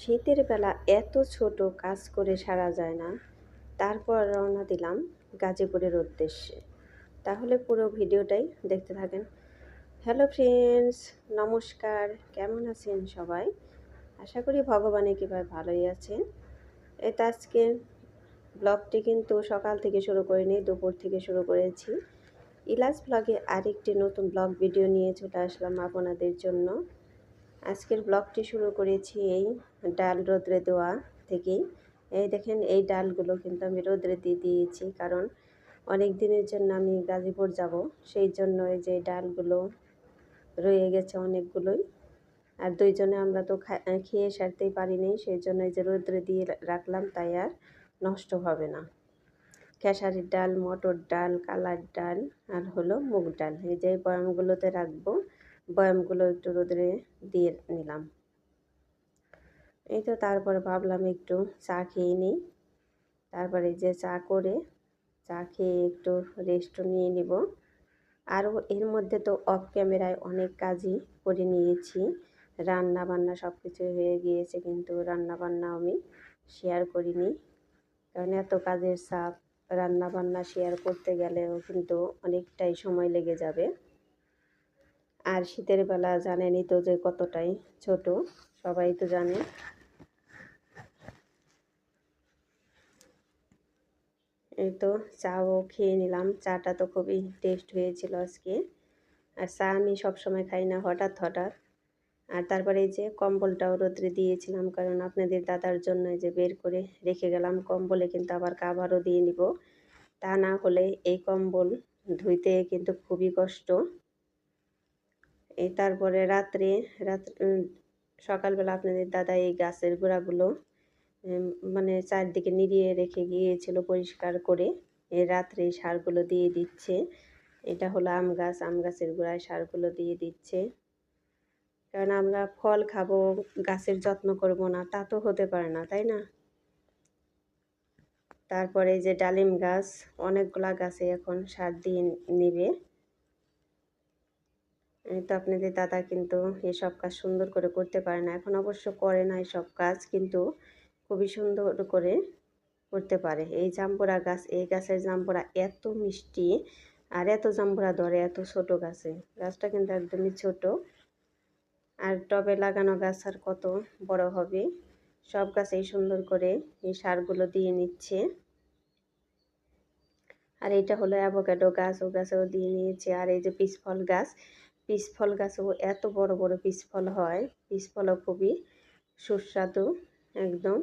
শীতের বেলা এত ছোট কাজ করে সারা যায় না। তারপর রওনা দিলাম গাজীপুরের উদ্দেশ্যে। তাহলে পুরো ভিডিওটাই দেখতে থাকেন। হ্যালো ফ্রেন্ডস, নমস্কার। কেমন আছেন সবাই? আশা করি ভগবানের কৃপায় ভালোই আছেন। তো আজকে ব্লগটি কিন্তু সকাল থেকে শুরু করিনি, দুপুর থেকে শুরু করেছি। ইলাস ব্লগে আরেকটি নতুন ব্লগ ভিডিও নিয়ে চলে আসলাম আপনাদের জন্য। আজকের ব্লগটি শুরু করেছি এই ডাল রোদ্রে দেওয়া থেকেই। এই দেখেন, এই ডালগুলো কিন্তু আমি রোদ্রে দিয়ে দিয়েছি, কারণ অনেক দিনের জন্য আমি গাজীপুর যাব, সেই জন্য এই যে ডালগুলো রয়ে গেছে অনেকগুলোই। আর দুইজনে আমরা তো খেয়ে সারতেই পারিনি, সেই জন্য এই যে রোদ্রে দিয়ে রাখলাম, তাই আর নষ্ট হবে না। খেসারির ডাল, মটর ডাল, কালার ডাল আর হলো মুগ ডাল, এই যে বয়ামগুলোতে রাখবো। বয়ামগুলো একটু রোদ্রে দিয়ে নিলাম। এই তো তারপরে ভাবলাম একটু চা খেয়ে নিই। তারপরে যে চা খেয়ে একটু রেস্ট নিয়ে নিব। আরও এর মধ্যে তো অফ ক্যামেরায় অনেক কাজই করে নিয়েছি, রান্না বান্না সব কিছু হয়ে গিয়েছে, কিন্তু রান্না বান্না আমি শেয়ার করিনি, কারণ এত কাজের চাপ। রান্না বান্না শেয়ার করতে গেলেও কিন্তু অনেকটাই সময় লেগে যাবে। আর শীতের বেলা জানেনই তো যে কতটাই ছোট, সবাই তো জানে। এই তো চাও খেয়ে নিলাম। চাটা তো খুবই টেস্ট হয়েছিল আজকে। আর চা আমি সবসময় খাই না, হঠাৎ হঠাৎ। আর তারপরে এই যে কম্বলটাও রোদ্রে দিয়েছিলাম, কারণ আপনাদের দাদার জন্য যে বের করে রেখে গেলাম কম্বলে, কিন্তু আবার কাভারও দিয়ে নিব। তা না হলে এই কম্বল ধুইতে কিন্তু খুবই কষ্ট। এই তারপরে সকালবেলা আপনাদের দাদা এই গাছের গোড়াগুলো মানে চারদিকে নিড়িয়ে রেখে গিয়েছিল পরিষ্কার করে। এই রাত্রে সারগুলো দিয়ে দিচ্ছে। এটা হলো আম গাছের গোড়ায় সারগুলো দিয়ে দিচ্ছে, কারণ আমরা ফল খাবো, গাছের যত্ন করব না, তা তো হতে পারে না, তাই না? তারপরে যে ডালিম গাছ, অনেকগুলা গাছে এখন সার দিয়ে নিবে। তো আপনাদের দাদা কিন্তু এসব কাজ সুন্দর করে করতে পারে না, এখন অবশ্য করে না এসব কাজ, কিন্তু খুবই সুন্দর করে করতে পারে। এই জাম্বুরা গাছ, এই গাছের জাম্বুরা এত মিষ্টি, আর এত জাম্বুরা ধরে এত ছোট গাছে। গাছটা কিন্তু একদমই ছোট, আর টবে লাগানো গাছ আর কত বড় হবে। সব গাছেই সুন্দর করে এই সারগুলো দিয়ে নিচ্ছে। আর এইটা হলো অ্যাভোকাডো গাছ, ও গাছেও দিয়ে নিয়েছে। আর এই যে পিচফল গাছেও এত বড় বড় পিচফল হয়। পিচফলও খুবই সুস্বাদু একদম।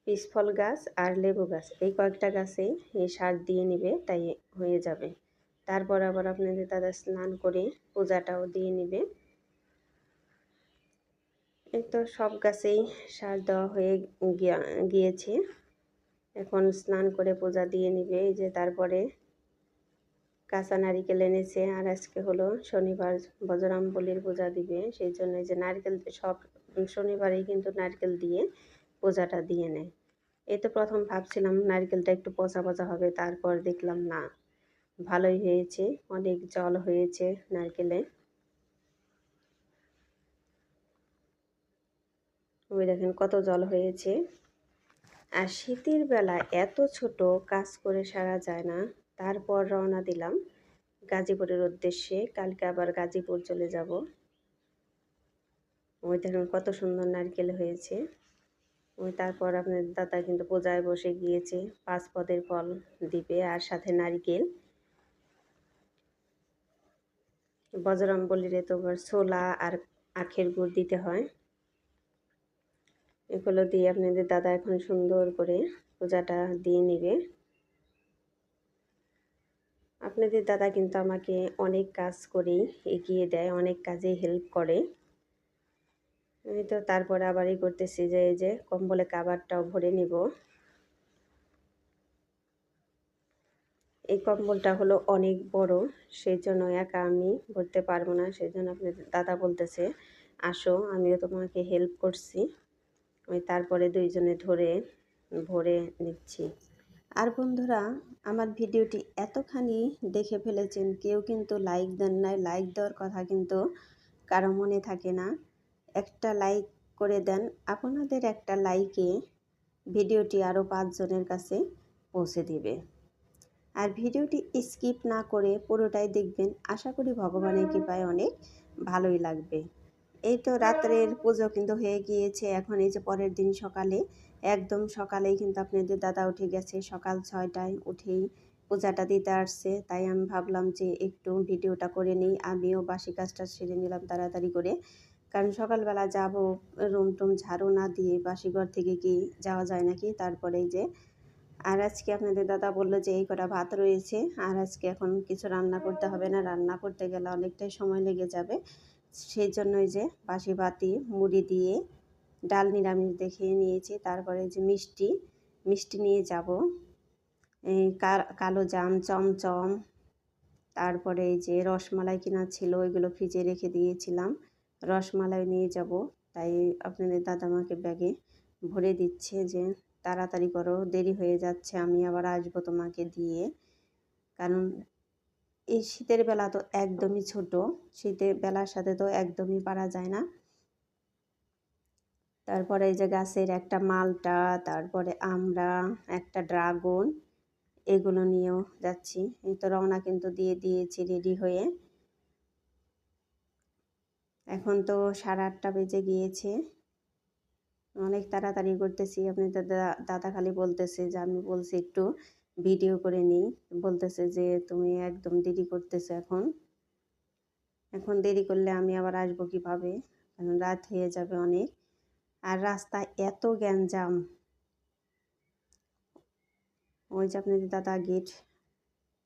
পিচফল গাছ আর লেবু গাছ, এই কয়েকটা গাছেই এই সার দিয়ে নিবে, তাই হয়ে যাবে। তারপর আবার আপনাদের দাদা স্নান করে পূজাটাও দিয়ে নিবে। এই তো সব গাছেই সার দেওয়া হয়ে গিয়েছে, এখন স্নান করে পূজা দিয়ে নিবে। এই যে তারপরে কাঁচা নারিকেল এনেছে, আর আজকে হলো শনিবার, বজরংবলীর পূজা দিবে, সেই জন্য যে নারকেল সব শনিবারেই কিন্তু নারকেল দিয়ে পূজাটা দিয়ে নেয়। এই তো প্রথম ভাবছিলাম নারকেলটা একটু পচা পচা হবে, তারপর দেখলাম না, ভালোই হয়েছে, অনেক জল হয়েছে নারকেলে। ওই দেখেন কত জল হয়েছে। আর শীতের বেলা এত ছোট কাজ করে সারা যায় না। তারপর রওনা দিলাম গাজীপুরের উদ্দেশ্যে, কালকে আবার গাজীপুর চলে যাব। ওই দেখুন কত সুন্দর নারকেল হয়েছে। ওই তারপর আপনার দাদা কিন্তু পূজায় বসে গিয়েছে, 5 পদের ফল দিবে আর সাথে নারকেল। বজরংবলীরে তো আবার ছোলা আর আখের গুড় দিতে হয়। এগুলো দিয়ে আপনাদের দাদা এখন সুন্দর করে পূজাটা দিয়ে নেবে। আপনাদের দাদা কিন্তু আমাকে অনেক কাজ করেই এগিয়ে দেয়, অনেক কাজে হেল্প করে। আমি তো তারপরে আবারই করতেছি যে এই যে কম্বলে কাভারটাও ভরে নিব। এই কম্বলটা হলো অনেক বড়, সেই জন্য একা আমি ভরতে পারবো না, সেই জন্য আপনাদের দাদা বলতেছে আসো, আমিও তোমাকে হেল্প করছি। ওই তারপরে দুইজনে ধরে ভরে নিচ্ছি। আর বন্ধুরা, আমার ভিডিওটি এতখানি দেখে ফেলেছেন, কেউ কিন্তু লাইক দেন নাই। লাইক দেওয়ার কথা কিন্তু কারো মনে থাকে না। একটা লাইক করে দেন, আপনাদের একটা লাইকে ভিডিওটি আরও 5 জনের কাছে পৌঁছে দিবে। আর ভিডিওটি স্কিপ না করে পুরোটাই দেখবেন, আশা করি ভগবানের কৃপায় অনেক ভালোই লাগবে। এই তো রাত্রের পুজো কিন্তু হয়ে গিয়েছে। এখন এই যে পরের দিন সকালে, একদম সকালেই কিন্তু আপনাদের দাদা উঠে গেছে, সকাল 6টায় উঠেই পূজাটা দিতে আসছে। তাই আমি ভাবলাম যে একটু ভিডিওটা করে নিই, আমিও বাসি কাজটা সেরে নিলাম তাড়াতাড়ি করে, কারণ সকালবেলা যাব, রুম টুম ঝাড়ু না দিয়ে বাসি ঘর থেকে কি যাওয়া যায় নাকি। তারপরেই যে আর আজকে আপনাদের দাদা বলল যে এই কটা ভাত রয়েছে, আর আজকে এখন কিছু রান্না করতে হবে না, রান্না করতে গেলে অনেকটাই সময় লেগে যাবে। সেই জন্যই যে বাসি ভাতই মুড়ি দিয়ে ডাল নিরামিষ দেখিয়ে নিয়েছি। তারপরে যে মিষ্টি নিয়ে যাব, এই কালো জাম, চমচম, তারপরে এই যে রসমালাই কিনা ছিল ওইগুলো ফ্রিজে রেখে দিয়েছিলাম, রসমালাই নিয়ে যাব। তাই আপনাদের দাদা আমাকে ব্যাগে ভরে দিচ্ছে যে তাড়াতাড়ি করো, দেরি হয়ে যাচ্ছে, আমি আবার আসবো তোমাকে দিয়ে। কারণ এই শীতের বেলা তো একদমই ছোট, শীতের বেলার সাথে তো একদমই পারা যায় না। তারপরে এই যে গাছের একটা মালটা, তারপরে আমরা একটা ড্রাগন, এগুলো নিয়েও যাচ্ছি। এই তো রওনা কিন্তু দিয়ে দিয়েছি রেডি হয়ে। এখন তো 8:30 বেজে গিয়েছে, অনেক তাড়াতাড়ি করতেছি। আপনাদের দাদা খালি বলতেছে যে আমি বলছি একটু ভিডিও করে নিই, বলতেছে যে তুমি একদম দেরি করতেছো, এখন দেরি করলে আমি আবার আসবো কীভাবে, কারণ রাত হয়ে যাবে অনেক। আর রাস্তায় এত গ্যাঞ্জাম, ওই যে আপনাদের দাদা গেট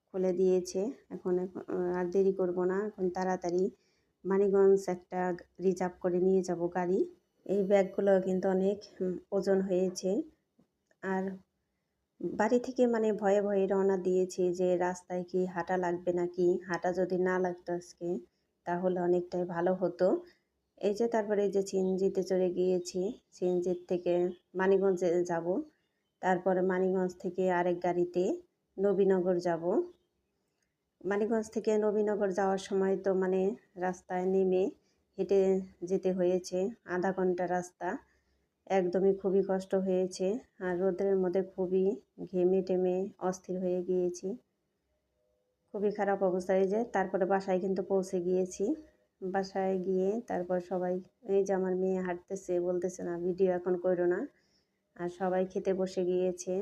খুলে দিয়েছে। এখন আর দেরি করব না, এখন তাড়াতাড়ি মানিকগঞ্জ একটা রিজার্ভ করে নিয়ে যাব গাড়ি। এই ব্যাগগুলো কিন্তু অনেক ওজন হয়েছে। আর বাড়ি থেকে মানে ভয়ে ভয়ে রওনা দিয়েছি যে রাস্তায় কি হাঁটা লাগবে নাকি, হাঁটা যদি না লাগতো আজকে তাহলে অনেকটাই ভালো হতো। এই যে তারপরে এই যে সিএনজিতে চড়ে গিয়েছি, সিএনজির থেকে মানিকগঞ্জে যাব, তারপরে মানিকগঞ্জ থেকে আরেক গাড়িতে নবীনগর যাব। মানিকগঞ্জ থেকে নবীনগর যাওয়ার সময় তো মানে রাস্তায় নেমে হেঁটে যেতে হয়েছে, আধা ঘন্টা রাস্তা, একদমই খুবই কষ্ট হয়েছে। আর রোদের মধ্যে খুবই ঘেমে টেমে অস্থির হয়ে গিয়েছি, খুবই খারাপ অবস্থা। এই যে তারপরে বাসায় কিন্তু পৌঁছে গিয়েছি। বাসায় গিয়ে তারপর সবাই, এই যে আমার মেয়ে হাঁটতেছে, বলতেছে না ভিডিও এখন করো না। আর সবাই খেতে বসে গিয়েছে।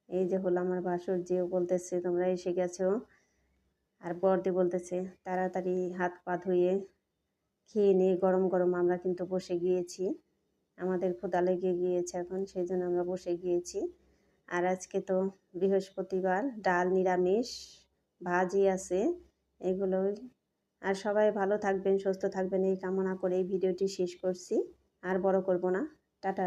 এই যে হলো আমার ভাসুর, যেও বলতেছে তোমরা এসে গেছো। আর বড়দি বলতেছে তাড়াতাড়ি হাত পা ধুয়ে খেয়ে নিয়ে গরম গরম আমরা কিন্তু বসে গিয়েছি, আমাদের ক্ষুধা লেগে গিয়েছে এখন, সেই জন্য আমরা বসে গিয়েছি। আর আজকে তো বৃহস্পতিবার, ডাল নিরামিষ, ভাজি আছে, এগুলোই। আর সবাই ভালো থাকবেন, সুস্থ থাকবেন এই কামনা করে এই ভিডিওটি শেষ করছি, আর বড় করব না। টাটা।